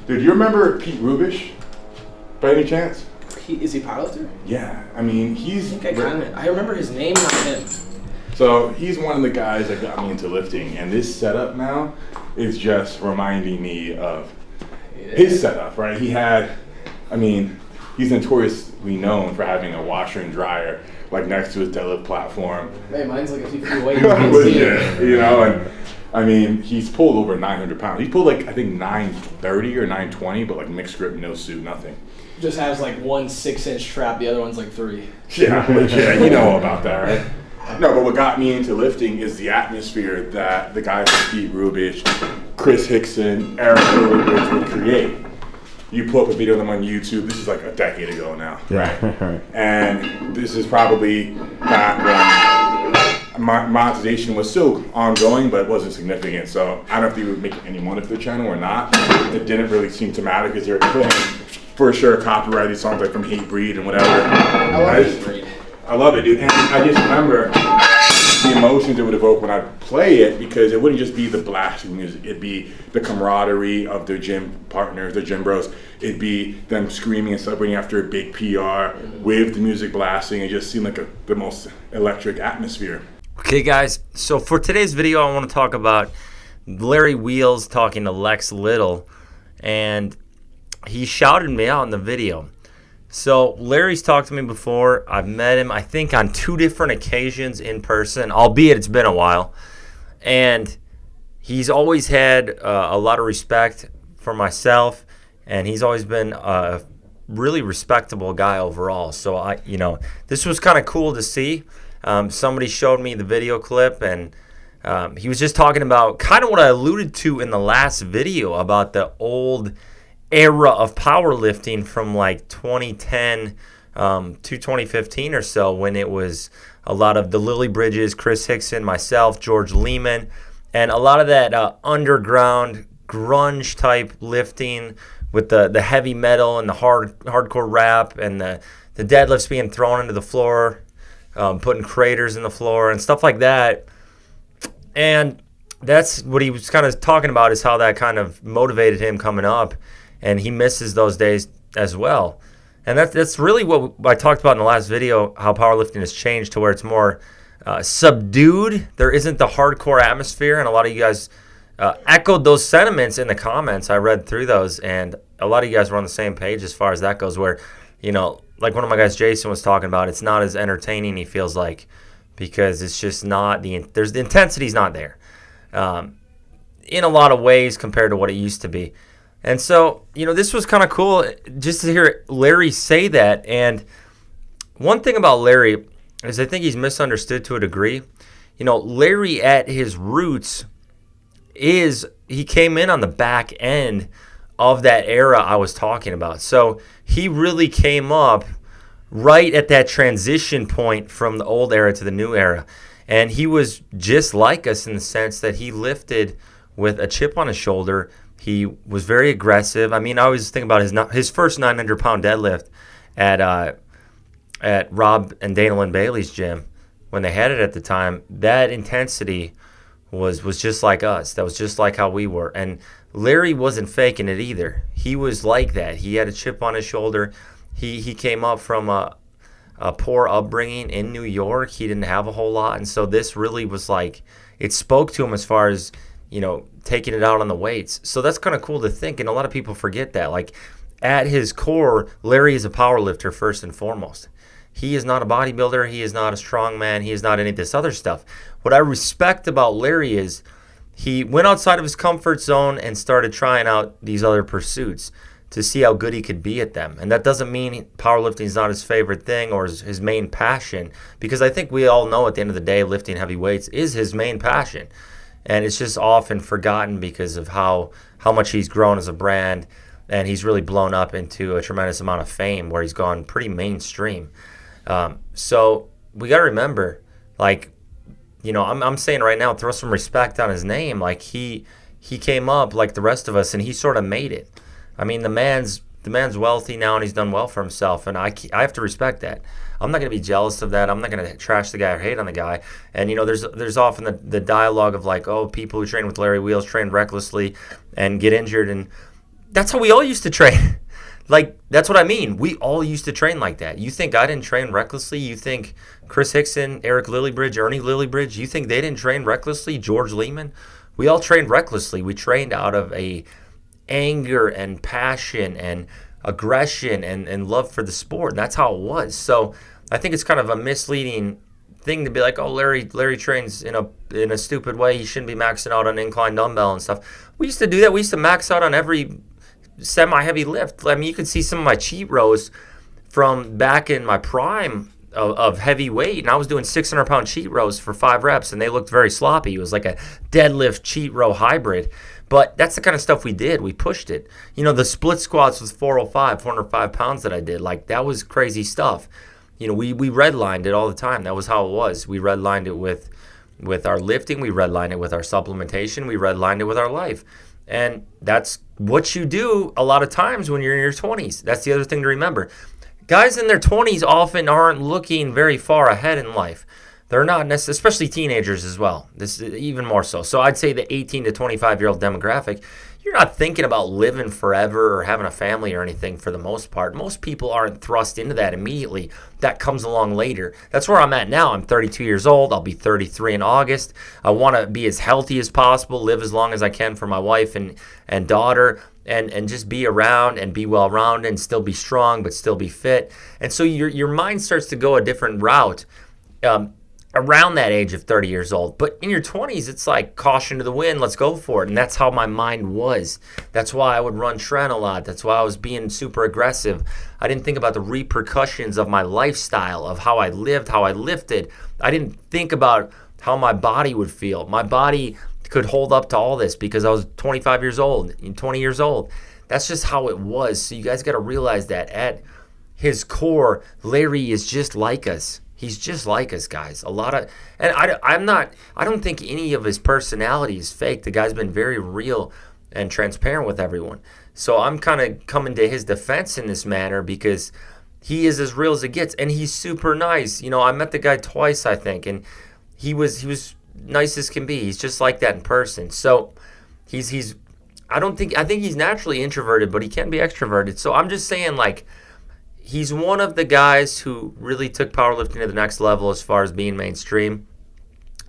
Dude, you remember Pete Rubish, by any chance? Is he powerlifter? Yeah, I mean, he's... I remember his name, not him. So he's one of the guys that got me into lifting, and this setup now is just reminding me of his setup, right? He had, I mean, he's notoriously known for having a washer and dryer like next to his deadlift platform. Hey, mine's like a few feet away. Yeah, you know, and I mean, he's pulled over 900 pounds. He pulled like, I think 930 or 920, but like mixed grip, no suit, nothing. Just has like one 6-inch trap, the other one's like 3. Yeah, you know about that, right? No, but what got me into lifting is the atmosphere that the guys like Pete Rubish, Chris Hickson, Eric Rubish would create. You pull up a video of them on YouTube. This is like a decade ago now, right? And this is probably back when monetization was still ongoing, but it wasn't significant. So I don't know if they were making any money for their channel or not. It didn't really seem to matter because they were playing, for sure, copyrighted songs like from Hate Breed and whatever. I love Hate Breed. I love it, dude. And I just remember the emotions it would evoke when I play it, because it wouldn't just be the blasting music. It'd be the camaraderie of their gym partners, their gym bros. It'd be them screaming and celebrating after a big PR with the music blasting. It just seemed like the most electric atmosphere. Okay, guys. So for today's video, I want to talk about Larry Wheels talking to Lexx Little, and he shouted me out in the video. So Larry's talked to me before. I've met him, I think, on 2 different occasions in person, albeit it's been a while. And he's always had a lot of respect for myself, and he's always been a really respectable guy overall. So this was kind of cool to see. Somebody showed me the video clip, and he was just talking about kind of what I alluded to in the last video about the old era of powerlifting from like 2010 to 2015 or so, when it was a lot of the Lily Bridges, Chris Hickson, myself, George Lehman, and a lot of that underground grunge type lifting with the heavy metal and the hardcore rap and the deadlifts being thrown into the floor, putting craters in the floor and stuff like that. And that's what he was kind of talking about, is how that kind of motivated him coming up. And he misses those days as well. And that's really what I talked about in the last video, how powerlifting has changed to where it's more subdued. There isn't the hardcore atmosphere, and a lot of you guys echoed those sentiments in the comments. I read through those, and a lot of you guys were on the same page as far as that goes, where, like one of my guys, Jason, was talking about, it's not as entertaining, he feels like, because it's just not, the intensity's not there in a lot of ways compared to what it used to be. And so, this was kind of cool just to hear Larry say that. And one thing about Larry is I think he's misunderstood to a degree. Larry at his roots he came in on the back end of that era I was talking about. So he really came up right at that transition point from the old era to the new era. And he was just like us in the sense that he lifted with a chip on his shoulder. He was very aggressive. I mean, I always think about his first 900-pound deadlift at Rob and Dana Lynn Bailey's gym when they had it at the time. That intensity was just like us. That was just like how we were. And Larry wasn't faking it either. He was like that. He had a chip on his shoulder. He came up from a poor upbringing in New York. He didn't have a whole lot. And so this really was like, it spoke to him as far as, taking it out on the weights. So that's kind of cool to think, and a lot of people forget that. Like, at his core, Larry is a power lifter first and foremost. He is not a bodybuilder. He is not a strongman. He is not any of this other stuff. What I respect about Larry is he went outside of his comfort zone and started trying out these other pursuits to see how good he could be at them. And that doesn't mean powerlifting is not his favorite thing or his main passion, because I think we all know at the end of the day, lifting heavy weights is his main passion. And it's just often forgotten because of how much he's grown as a brand, and he's really blown up into a tremendous amount of fame where he's gone pretty mainstream. So we got to remember, like, I'm saying right now, throw some respect on his name. Like, he came up like the rest of us, and he sort of made it. I mean, the man's wealthy now, and he's done well for himself, and I have to respect that. I'm not going to be jealous of that. I'm not going to trash the guy or hate on the guy. And, there's often the dialogue of like, oh, people who train with Larry Wheels train recklessly and get injured. And that's how we all used to train. Like, that's what I mean. We all used to train like that. You think I didn't train recklessly? You think Chris Hickson, Eric Lillybridge, Ernie Lillybridge, you think they didn't train recklessly? George Lehman? We all trained recklessly. We trained out of a anger and passion and aggression and love for the sport. And that's how it was. So I think it's kind of a misleading thing to be like, oh, Larry trains in a stupid way. He shouldn't be maxing out on incline dumbbell and stuff. We used to do that. We used to max out on every semi-heavy lift. I mean, you could see some of my cheat rows from back in my prime of heavy weight, and I was doing 600-pound cheat rows for 5 reps, and they looked very sloppy. It was like a deadlift cheat row hybrid. But that's the kind of stuff we did. We pushed it. You know, the split squats with 405 pounds that I did, like, that was crazy stuff. You know, we redlined it all the time. That was how it was. We redlined it with our lifting. We redlined it with our supplementation. We redlined it with our life. And that's what you do a lot of times when you're in your 20s. That's the other thing to remember. Guys in their 20s often aren't looking very far ahead in life. They're not necessarily, especially teenagers as well. This is even more so. So I'd say the 18 to 25-year-old demographic, you're not thinking about living forever or having a family or anything for the most part. Most people aren't thrust into that immediately. That comes along later. That's where I'm at now. I'm 32 years old. I'll be 33 in August. I want to be as healthy as possible, live as long as I can for my wife and daughter, and just be around and be well-rounded and still be strong but still be fit. And so your mind starts to go a different route around that age of 30 years old. But in your 20s, it's like caution to the wind, let's go for it. And that's how my mind was. That's why I would run Trent a lot. That's why I was being super aggressive. I didn't think about the repercussions of my lifestyle, of how I lived, how I lifted. I didn't think about how my body would feel. My body could hold up to all this because I was 25 years old, 20 years old. That's just how it was. So you guys got to realize that at his core, Larry is just like us. He's just like us, guys. I don't think any of his personality is fake. The guy's been very real and transparent with everyone. So I'm kind of coming to his defense in this manner because he is as real as it gets, and he's super nice. You know, I met the guy twice, I think, and he was nice as can be. He's just like that in person. So I think he's naturally introverted, but he can be extroverted. So I'm just saying, like, he's one of the guys who really took powerlifting to the next level as far as being mainstream,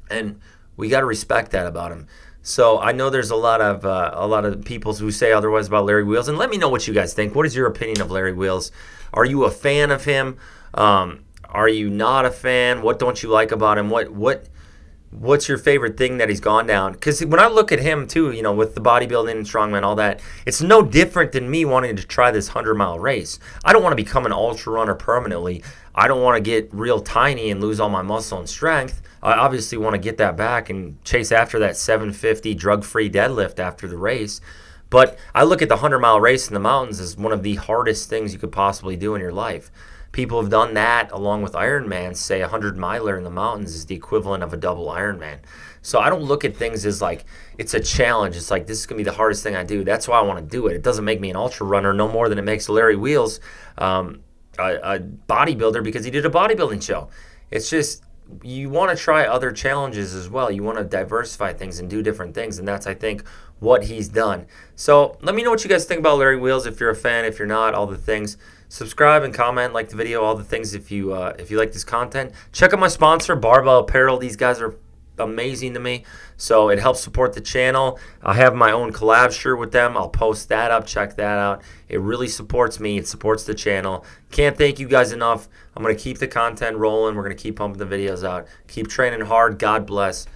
and we got to respect that about him. So I know there's a lot of people who say otherwise about Larry Wheels, and let me know what you guys think. What is your opinion of Larry Wheels? Are you a fan of him? Are you not a fan? What don't you like about him? What's your favorite thing that he's gone down? Because when I look at him too, you know, with the bodybuilding and strongman, all that, it's no different than me wanting to try this 100-mile race. I don't want to become an ultra runner permanently. I don't want to get real tiny and lose all my muscle and strength. I obviously want to get that back and chase after that 750 drug-free deadlift after the race. But I look at the 100-mile race in the mountains as one of the hardest things you could possibly do in your life. People have done that along with Ironman. Say 100-miler in the mountains is the equivalent of a double Ironman. So I don't look at things as like it's a challenge. It's like this is going to be the hardest thing I do. That's why I want to do it. It doesn't make me an ultra runner no more than it makes Larry Wheels a bodybuilder because he did a bodybuilding show. It's just you want to try other challenges as well. You want to diversify things and do different things, and that's, I think, what he's done. So let me know what you guys think about Larry Wheels. If you're a fan, if you're not, all the things. Subscribe and comment, like the video, all the things if you like this content. Check out my sponsor, Barbell Apparel. These guys are amazing to me, so it helps support the channel. I have my own collab shirt with them. I'll post that up. Check that out. It really supports me. It supports the channel. Can't thank you guys enough. I'm going to keep the content rolling. We're going to keep pumping the videos out. Keep training hard. God bless.